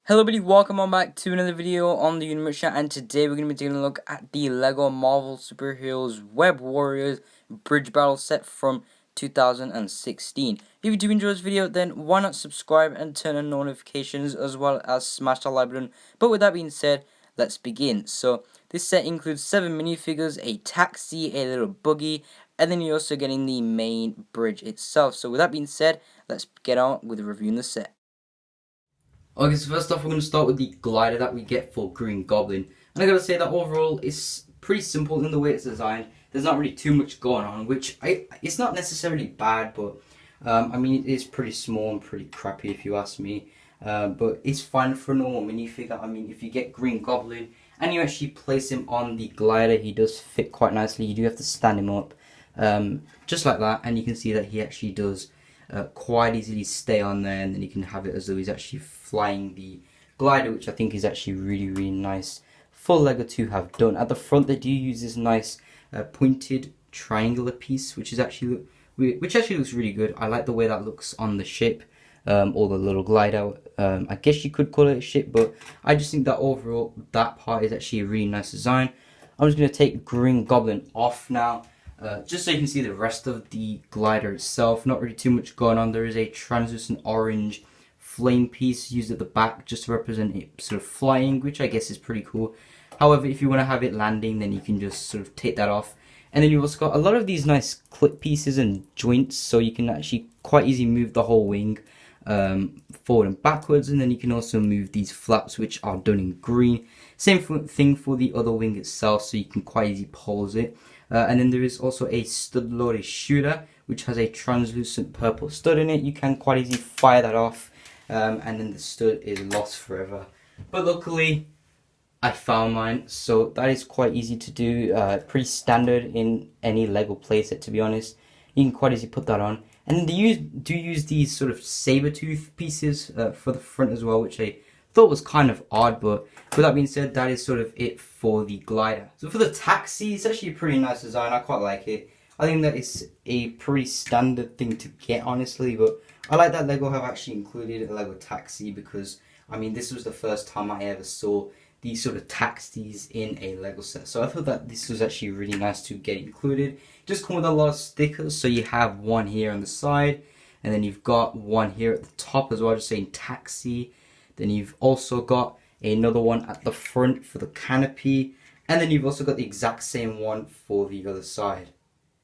Hello everybody, welcome on back to another video on the Universe Chat, and today we're going to be taking a look at the LEGO Marvel Superheroes Web Warriors Bridge Battle set from 2016. If you do enjoy this video, then why not subscribe and turn on notifications as well as smash the like button. But with that being said, let's begin. So this set includes 7 minifigures, a taxi, a little buggy, and then you're also getting the main bridge itself. So with that being said, let's get on with reviewing the set. Okay, so first off we're going to start with the glider that we get for Green Goblin. And I gotta say that overall it's pretty simple in the way it's designed. There's not really too much going on, which it's not necessarily bad, but I mean it is pretty small and pretty crappy if you ask me. But it's fine for a normal minifigure. I mean, if you get Green Goblin and you actually place him on the glider, he does fit quite nicely. You do have to stand him up, just like that, and you can see that he actually does quite easily stay on there, and then you can have it as though he's actually flying the glider, which I think is actually really nice for LEGO to have done. At the front they do use this nice pointed triangular piece, which actually looks really good. I like the way that looks on the ship, or the little glider. I guess you could call it a ship, but I just think that overall that part is actually a really nice design. I'm just going to take Green Goblin off now. Just so you can see the rest of the glider itself. Not really too much going on. There is a translucent orange flame piece used at the back just to represent it sort of flying, which I guess is pretty cool. However, if you want to have it landing, then you can just sort of take that off. And then you've also got a lot of these nice clip pieces and joints, so you can actually quite easily move the whole wing forward and backwards. And then you can also move these flaps, which are done in green. Same thing for the other wing itself, so you can quite easily pose it. And then there is also a stud-loaded shooter, which has a translucent purple stud in it. You can quite easily fire that off, and then the stud is lost forever. But luckily, I found mine, so that is quite easy to do. Pretty standard in any LEGO playset, to be honest. You can quite easily put that on. And they do use these sort of saber tooth pieces for the front as well, which I thought was kind of odd, but with that being said, that is sort of it for the glider. So for the taxi, it's actually a pretty nice design. I quite like it. I think that it's a pretty standard thing to get, honestly, but I like that LEGO have actually included a LEGO taxi, because I mean this was the first time I ever saw these sort of taxis in a LEGO set, so I thought that this was actually really nice to get included. Just come with a lot of stickers, so you have one here on the side, and then you've got one here at the top as well, just saying taxi. Then you've also got another one at the front for the canopy, and then you've also got the exact same one for the other side.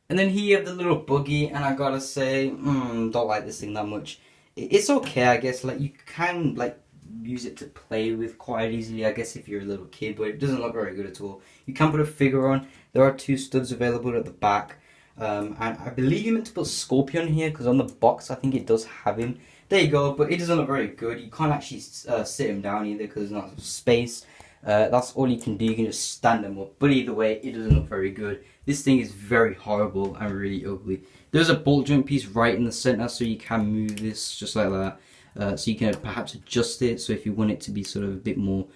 And then here you have the little buggy, and I gotta say, don't like this thing that much. It's okay, I guess. Like, you can like use it to play with quite easily, I guess, if you're a little kid, but it doesn't look very good at all. You can put a figure on. There are 2 studs available at the back, and I believe you meant to put Scorpion here, because on the box I think it does have him. There you go, but it doesn't look very good. You can't actually sit him down either, because there's not space. That's all you can do. You can just stand him up, but either way, it doesn't look very good. This thing is very horrible and really ugly. There's a bolt joint piece right in the center, so you can move this just like that. So you can perhaps adjust it, so if you want it to be sort of a bit more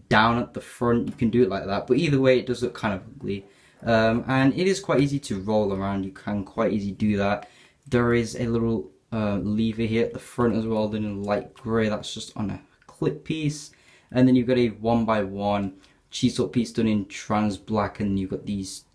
down at the front, you can do it like that. But either way, it does look kind of ugly. And it is quite easy to roll around. You can quite easily do that. There is a little lever here at the front as well, then in light grey. That's just on a clip piece. And then you've got a 1x1 chisel piece done in trans black, and you've got these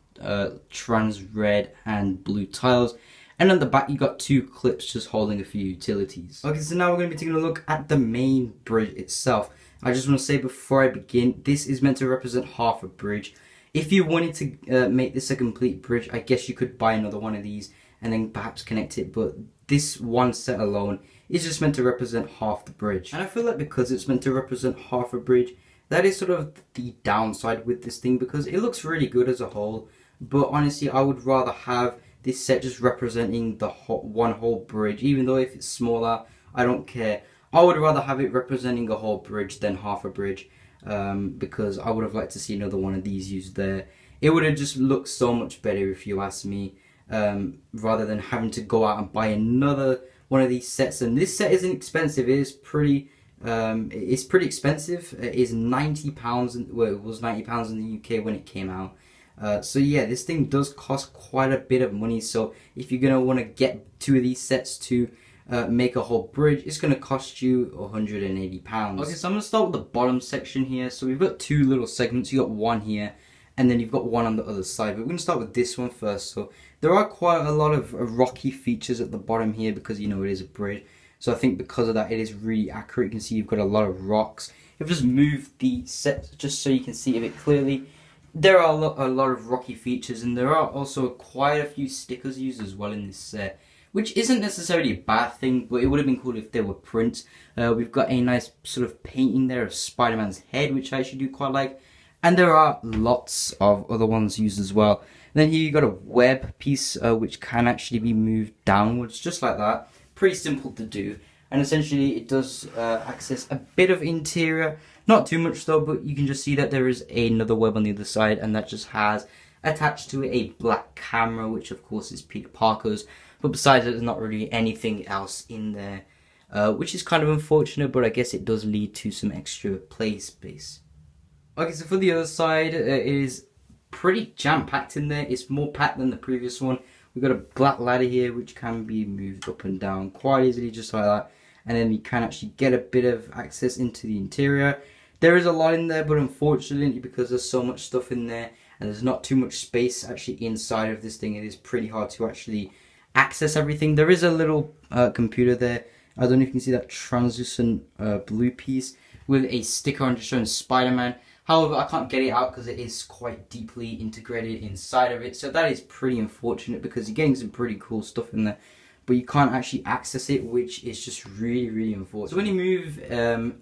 trans red and blue tiles. And on the back you got 2 clips just holding a few utilities. Okay, so now we're going to be taking a look at the main bridge itself. I just want to say before I begin, this is meant to represent half a bridge. If you wanted to make this a complete bridge, I guess you could buy another one of these and then perhaps connect it, but this one set alone is just meant to represent half the bridge. And I feel like because it's meant to represent half a bridge, that is sort of the downside with this thing, because it looks really good as a whole, but honestly I would rather have this set just representing the one whole bridge. Even though if it's smaller, I don't care. I would rather have it representing a whole bridge than half a bridge, because I would have liked to see another one of these used there. It would have just looked so much better if you ask me, rather than having to go out and buy another one of these sets. And this set isn't expensive. It is pretty expensive. It is £90. Well, it was £90 in the UK when it came out. So yeah, this thing does cost quite a bit of money. So if you're gonna want to get 2 of these sets too, make a whole bridge, it's going to cost you £180. Okay, so I'm going to start with the bottom section here. So we've got two little segments. You got one here, and then you've got one on the other side. But we're going to start with this one first. So there are quite a lot of rocky features at the bottom here because, you know, it is a bridge. So I think because of that, it is really accurate. You can see you've got a lot of rocks. If I just move the set just so you can see a bit clearly, there are a lot of rocky features, and there are also quite a few stickers used as well in this set, which isn't necessarily a bad thing, but it would have been cool if they were prints. We've got a nice sort of painting there of Spider-Man's head, which I actually do quite like, and there are lots of other ones used as well. And then here you got a web piece which can actually be moved downwards, just like that. Pretty simple to do, and essentially it does access a bit of interior, not too much though, but you can just see that there is another web on the other side, and that just has attached to it a black camera, which of course is Peter Parker's, but besides that there's not really anything else in there, which is kind of unfortunate, but I guess it does lead to some extra play space. Okay, so for the other side, it is pretty jam-packed in there. It's more packed than the previous one. We've got a black ladder here which can be moved up and down quite easily, just like that. And then we can actually get a bit of access into the interior. There is a lot in there, but unfortunately, because there's so much stuff in there and there's not too much space actually inside of this thing, it is pretty hard to actually access everything. There is a little computer there. I don't know if you can see that translucent blue piece with a sticker on just showing Spider-Man. However, I can't get it out because it is quite deeply integrated inside of it. So that is pretty unfortunate because you're getting some pretty cool stuff in there, but you can't actually access it, which is just really unfortunate. So when you move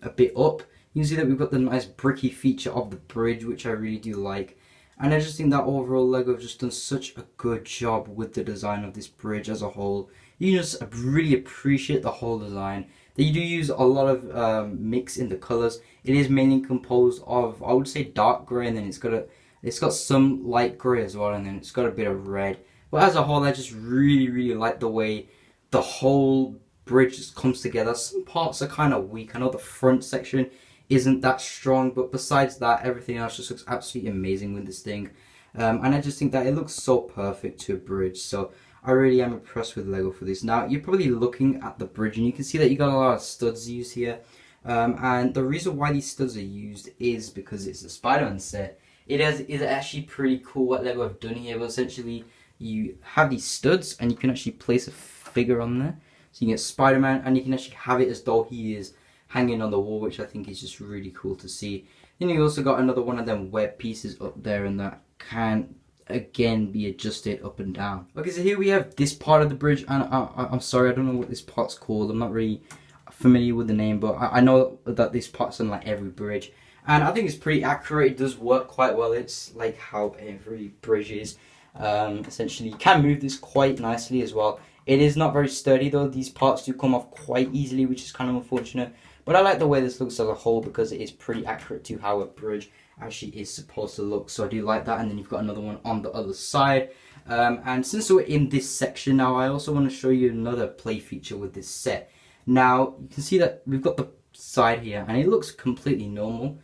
a bit up, you can see that we've got the nice bricky feature of the bridge, which I really do like. And I just think that overall LEGO have just done such a good job with the design of this bridge as a whole. You can just really appreciate the whole design. They do use a lot of mix in the colors. It is mainly composed of, I would say, dark grey, and then it's got some light grey as well, and then it's got a bit of red. But as a whole, I just really like the way the whole bridge just comes together. Some parts are kind of weak. I know the front section isn't that strong, but besides that, everything else just looks absolutely amazing with this thing. And I just think that it looks so perfect to a bridge. So I really am impressed with LEGO for this. Now, you're probably looking at the bridge and you can see that you got a lot of studs used here. And the reason why these studs are used is because it's a Spider-Man set. It's actually pretty cool what LEGO have done here. But essentially, you have these studs and you can actually place a figure on there. So you can get Spider-Man and you can actually have it as though he is hanging on the wall, which I think is just really cool to see. Then you also got another one of them web pieces up there, and that can again be adjusted up and down. Okay, so here we have this part of the bridge, and I'm sorry, I don't know what this part's called. I'm not really familiar with the name, but I know that this part's on like every bridge, and I think it's pretty accurate. It does work quite well. It's like how every bridge is. Essentially, you can move this quite nicely as well. It is not very sturdy though. These parts do come off quite easily, which is kind of unfortunate. But I like the way this looks as a whole because it is pretty accurate to how a bridge actually is supposed to look. So I do like that. And then you've got another one on the other side. And since we're in this section now, I also want to show you another play feature with this set. Now, you can see that we've got the side here and it looks completely normal.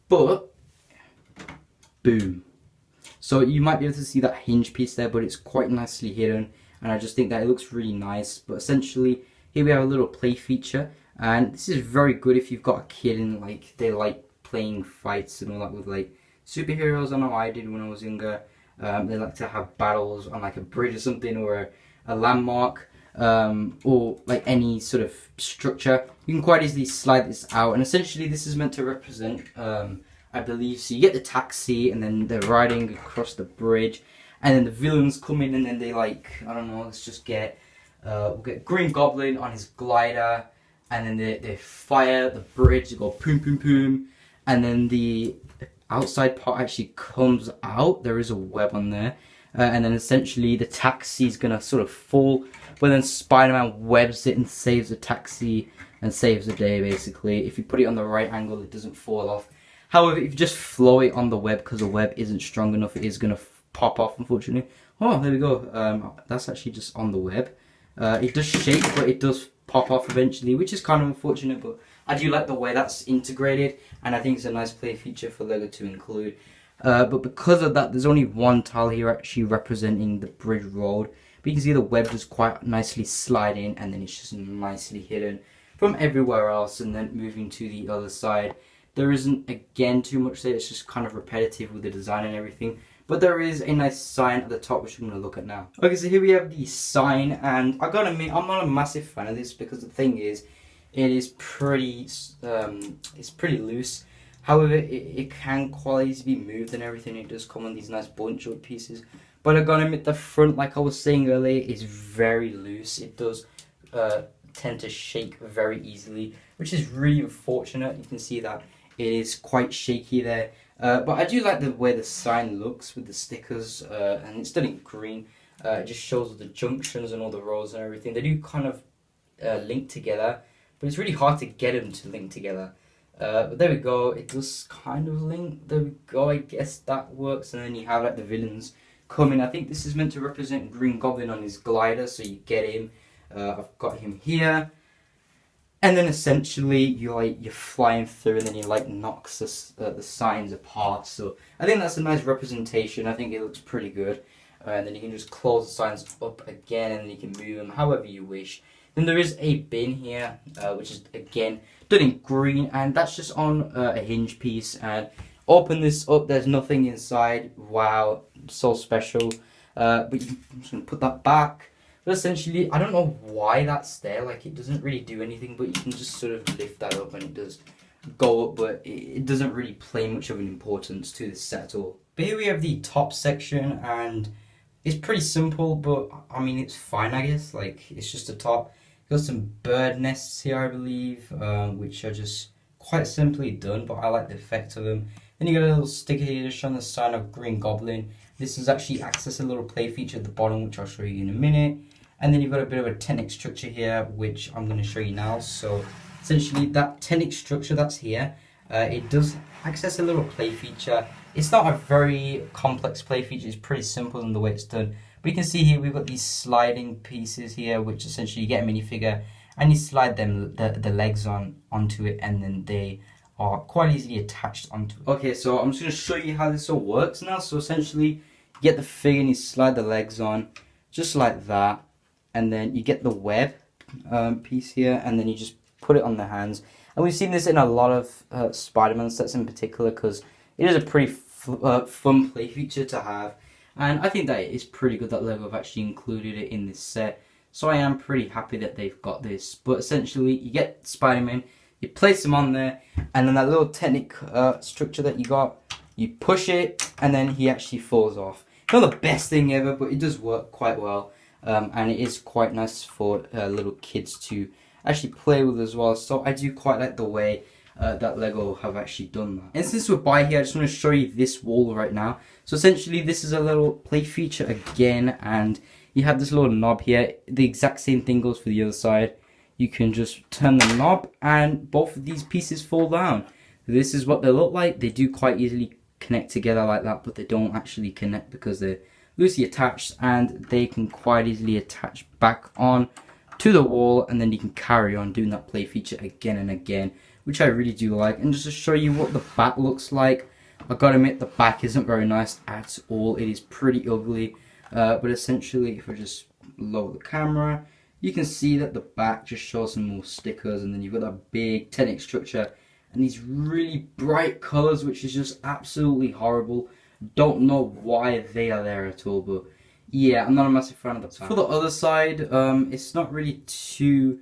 But, boom. So you might be able to see that hinge piece there, but it's quite nicely hidden. And I just think that it looks really nice. But essentially, here we have a little play feature. And this is very good if you've got a kid and like they like playing fights and all that with like superheroes. I know I did when I was younger. They like to have battles on like a bridge or something, or a landmark, or like any sort of structure. You can quite easily slide this out, and essentially this is meant to represent, I believe, so you get the taxi and then they're riding across the bridge, and then the villains come in and then they like, I don't know, let's just get, we'll get Green Goblin on his glider. And then they fire the bridge, they go boom, and then the outside part actually comes out. There is a web on there, and then essentially the taxi is gonna sort of fall, but then Spider-Man webs it and saves the taxi and saves the day basically. If you put it on the right angle, it doesn't fall off. However, if you just flow it on the web, because the web isn't strong enough, it is gonna pop off, unfortunately. Oh, there we go. That's actually just on the web. It does shake, but it does pop off eventually, which is kind of unfortunate, but I do like the way that's integrated, and I think it's a nice play feature for LEGO to include. But because of that, there's only one tile here actually representing the bridge road, but you can see the web just quite nicely slide in, and then it's just nicely hidden from everywhere else. And then moving to the other side, there isn't again too much there. It's just kind of repetitive with the design and everything. But there is a nice sign at the top, which I'm going to look at now. Okay, so here we have the sign, and I gotta admit, I'm not a massive fan of this because the thing is, it is pretty, it's pretty loose. However, it can quite easily be moved and everything. It does come in these nice bunch-up pieces. But I gotta admit, the front, like I was saying earlier, is very loose. It does tend to shake very easily, which is really unfortunate. You can see that it is quite shaky there. But I do like the way the sign looks with the stickers, and it's done in green. It just shows the junctions and all the rows and everything. They do kind of link together, but it's really hard to get them to link together. But there we go, it does kind of link. There we go, I guess that works. And then you have like the villains coming. I think this is meant to represent Green Goblin on his glider, so you get him. I've got him here. And then essentially you're flying through, and then you knocks the signs apart. So I think that's a nice representation. I think it looks pretty good. And then you can just close the signs up again, and then you can move them however you wish. Then there is a bin here, which is again done in green, and that's just on a hinge piece. And open this up, there's nothing inside. Wow, so special. But I'm just gonna put that back. But essentially, I don't know why that's there. Like, it doesn't really do anything, but you can just sort of lift that up and it does go up, but it doesn't really play much of an importance to this set at all. But here we have the top section, and it's pretty simple, but I mean, it's fine, I guess. Like, it's just a top. Got some bird nests here, I believe, which are just quite simply done, but I like the effect of them. Then you got a little sticker here to show the sign of Green Goblin. This is actually access a little play feature at the bottom, which I'll show you in a minute. And then you've got a bit of a Technic structure here, which I'm going to show you now. So essentially that Technic structure that's here, it does access a little play feature. It's not a very complex play feature, it's pretty simple in the way it's done. But you can see here we've got these sliding pieces here, which essentially you get a minifigure and you slide them the legs onto it, and then they are quite easily attached onto it. Okay, so I'm just going to show you how this all works now. So essentially you get the figure and you slide the legs on just like that, and then you get the web piece here, and then you just put it on the hands. And we've seen this in a lot of Spider-Man sets in particular, because it is a pretty fun play feature to have. And I think that it is pretty good that LEGO have actually included it in this set. So I am pretty happy that they've got this. But essentially, you get Spider-Man, you place him on there, and then that little Technic structure that you got, you push it, and then he actually falls off. Not the best thing ever, but it does work quite well. And it is quite nice for little kids to actually play with as well. So I do quite like the way that LEGO have actually done that. And since we're by here, I just want to show you this wall right now. So essentially this is a little play feature again, and you have this little knob here. The exact same thing goes for the other side. You can just turn the knob and both of these pieces fall down. This is what they look like. They do quite easily connect together like that, but they don't actually connect because they're loosely attached, and they can quite easily attach back on to the wall, and then you can carry on doing that play feature again and again, which I really do like. And just to show you what the back looks like, I gotta admit the back isn't very nice at all. It is pretty ugly, but essentially if I just lower the camera, you can see that the back just shows some more stickers, and then you've got that big Technic structure and these really bright colors, which is just absolutely horrible. Don't know why they are there at all, but yeah, I'm not a massive fan of the back. For the other side, it's not really too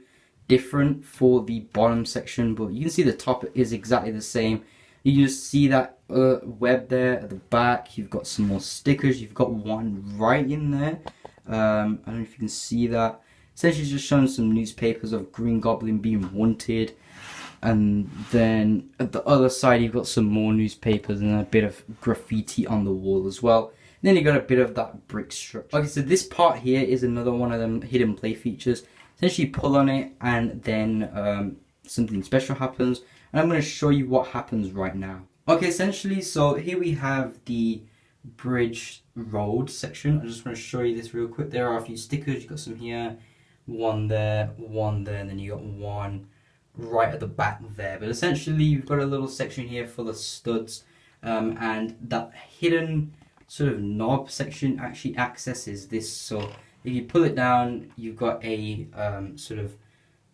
different for the bottom section, but you can see the top is exactly the same. You can just see that web there at the back. You've got some more stickers. You've got one right in there. I don't know if you can see that. Essentially just showing some newspapers of Green Goblin being wanted. And then at the other side you've got some more newspapers and a bit of graffiti on the wall as well. And then you got a bit of that brick structure. Okay, so this part here is another one of them hidden play features. Essentially you pull on it and then something special happens. And I'm going to show you what happens right now. Okay, essentially, so here we have the bridge road section. I just want to show you this real quick. There are a few stickers. You've got some here, one there, and then you got one right at the back there. But essentially you've got a little section here for the studs, and that hidden sort of knob section actually accesses this. So if you pull it down, you've got a sort of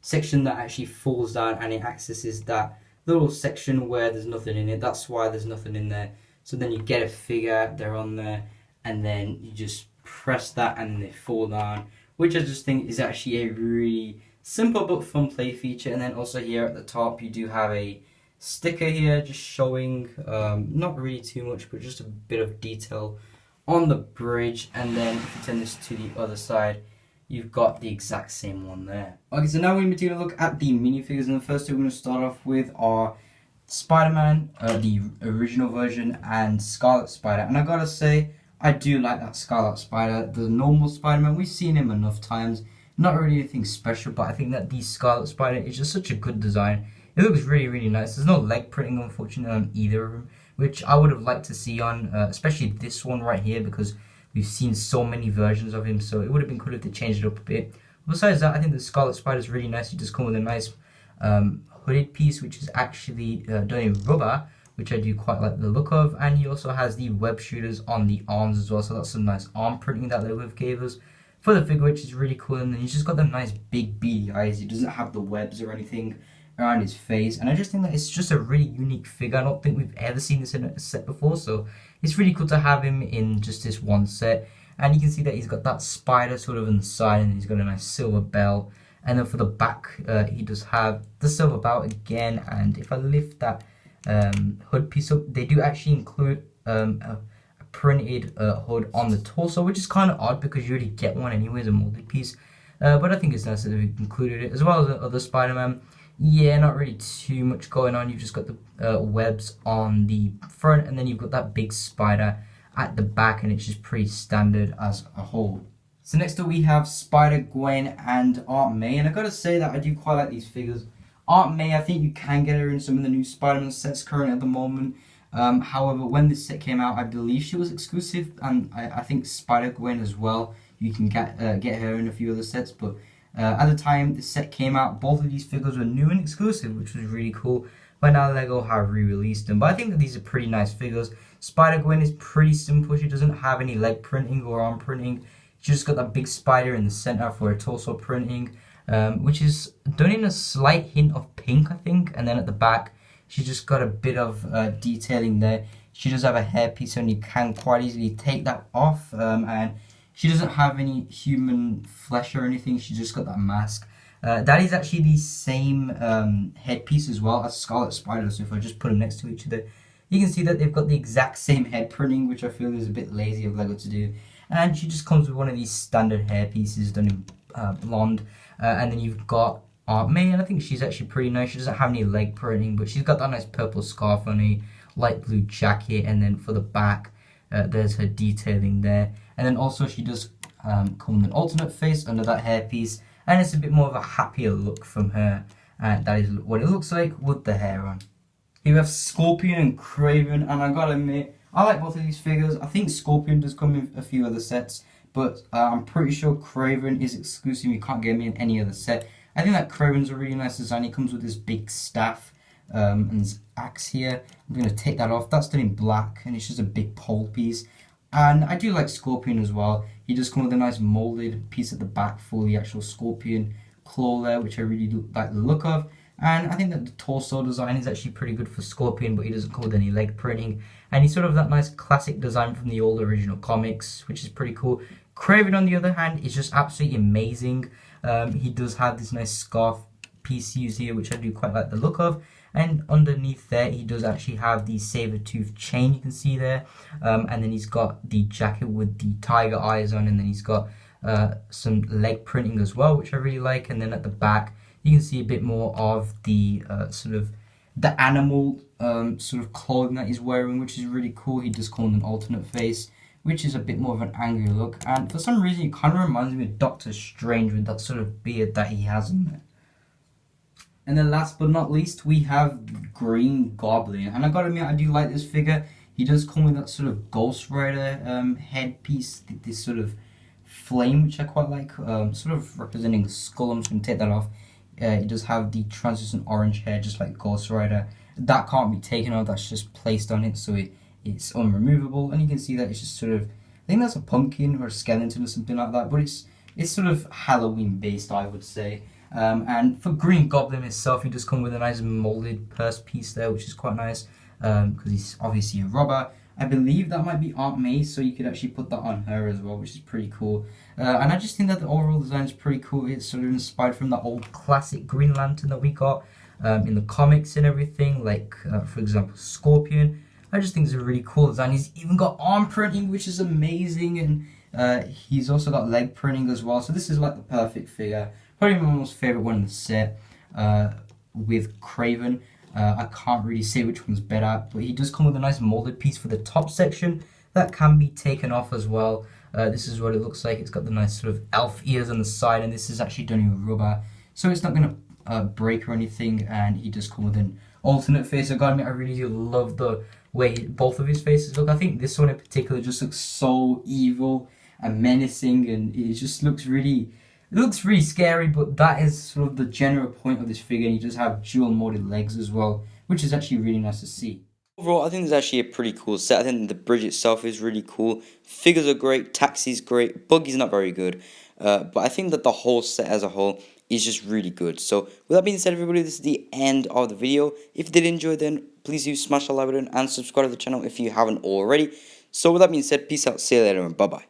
section that actually falls down, and it accesses that little section where there's nothing in it. That's why there's nothing in there. So then you get a figure, they're on there, and then you just press that and they fall down, which I just think is actually a really simple but fun play feature. And then also here at the top you do have a sticker here just showing not really too much, but just a bit of detail on the bridge. And then if you turn this to the other side, you've got the exact same one there. Okay, so now we're going to be taking a look at the minifigures, and the first two we're going to start off with are Spider-Man, the original version, and Scarlet Spider. And I gotta say, I do like that Scarlet Spider. The normal Spider-Man, we've seen him enough times, not really anything special, but I think that the Scarlet Spider is just such a good design. It looks really, really nice. There's no leg printing, unfortunately, on either of them, which I would have liked to see on, especially this one right here, because we've seen so many versions of him, so it would have been cool if they changed it up a bit. Besides that, I think the Scarlet Spider is really nice. It just comes with a nice hooded piece, which is actually done in rubber, which I do quite like the look of. And he also has the web shooters on the arms as well, so that's some nice arm printing that they gave us for the figure, which is really cool. And then he's just got them nice big beady eyes. He doesn't have the webs or anything around his face, and I just think that it's just a really unique figure. I don't think we've ever seen this in a set before, so it's really cool to have him in just this one set. And you can see that he's got that spider sort of on the side, and he's got a nice silver bell. And then for the back, he does have the silver belt again. And if I lift that hood piece up, they do actually include a printed hood on the torso, which is kind of odd because you already get one anyway as a molded piece. But I think it's nice that they've included it, as well as the other Spider-Man. Yeah, not really too much going on. You've just got the webs on the front, and then you've got that big spider at the back, and it's just pretty standard as a whole. So next up we have Spider-Gwen and Aunt May, and I gotta say that I do quite like these figures. Aunt May, I think you can get her in some of the new Spider-Man sets currently at the moment. However, when this set came out, I believe she was exclusive, and I think Spider-Gwen as well. You can get her in a few other sets, but at the time the set came out, both of these figures were new and exclusive, which was really cool. But now LEGO have re-released them. But I think that these are pretty nice figures. Spider-Gwen is pretty simple. She doesn't have any leg printing or arm printing. She's just got that big spider in the center for her torso printing, which is done in a slight hint of pink, I think. And then at the back, she's just got a bit of detailing there. She does have a hairpiece, and you can quite easily take that off. And she doesn't have any human flesh or anything. She's just got that mask. That is actually the same headpiece as well as Scarlet Spider. So if I just put them next to each other, you can see that they've got the exact same head printing, which I feel is a bit lazy of LEGO to do. And she just comes with one of these standard hair pieces done in blonde. And then you've got Aunt May, and I think she's actually pretty nice. She doesn't have any leg printing, but she's got that nice purple scarf on a light blue jacket. And then for the back, there's her detailing there. And then also she does come with an alternate face under that hairpiece. And it's a bit more of a happier look from her. And that is what it looks like with the hair on. Here we have Scorpion and Kraven, and I gotta admit, I like both of these figures. I think Scorpion does come in a few other sets, but I'm pretty sure Kraven is exclusive. You can't get me in any other set. I think that Kraven's a really nice design. He comes with this big staff and this axe here. I'm going to take that off. That's done in black, and it's just a big pole piece. And I do like Scorpion as well. He does come with a nice molded piece at the back for the actual Scorpion claw there, which I really do like the look of. And I think that the torso design is actually pretty good for Scorpion, but he doesn't come with any leg printing. And he's sort of that nice classic design from the old original comics, which is pretty cool. Kraven, on the other hand, is just absolutely amazing. He does have this nice scarf piece used here, which I do quite like the look of. And underneath there, he does actually have the saber-tooth chain, you can see there. And then he's got the jacket with the tiger eyes on, and then he's got some leg printing as well, which I really like. And then at the back, you can see a bit more of the sort of the animal sort of clothing that he's wearing, which is really cool. He does come with an alternate face, which is a bit more of an angry look. And for some reason, he kind of reminds me of Doctor Strange with that sort of beard that he has in there. And then last but not least, we have Green Goblin. And I gotta admit, I do like this figure. He does come with that sort of Ghost Rider headpiece, this sort of flame, which I quite like, sort of representing the skull. I'm just going to take that off. He does have the translucent orange hair, just like Ghost Rider. That can't be taken off, that's just placed on it, so it's unremovable. And you can see that it's just sort of, I think that's a pumpkin or a skeleton or something like that, but it's it's sort of Halloween based, I would say. And for Green Goblin itself, he does come with a nice molded purse piece there, which is quite nice because he's obviously a robber. I believe that might be Aunt May, so you could actually put that on her as well, which is pretty cool. And I just think that the overall design is pretty cool. It's sort of inspired from the old classic Green Lantern that we got in the comics and everything, like for example Scorpion. I just think it's a really cool design. He's even got arm printing, which is amazing, and he's also got leg printing as well. So this is like the perfect figure. Probably my most favorite one in the set with Kraven. I can't really say which one's better, but he does come with a nice molded piece for the top section that can be taken off as well. This is what it looks like. It's got the nice sort of elf ears on the side, and this is actually done in rubber, so it's not going to break or anything. And he does come with an alternate face. I gotta admit, I really do love the way both of his faces look. I think this one in particular just looks so evil and menacing, and it just looks really... It looks really scary, but that is sort of the general point of this figure. And he does have dual molded legs as well, which is actually really nice to see. Overall, I think it's actually a pretty cool set. I think the bridge itself is really cool. Figures are great, Taxi's great, Buggy's not very good. But I think that the whole set as a whole is just really good. So with that being said, everybody, this is the end of the video. If you did enjoy, then please do smash the like button and subscribe to the channel if you haven't already. So with that being said, peace out, see you later, and bye-bye.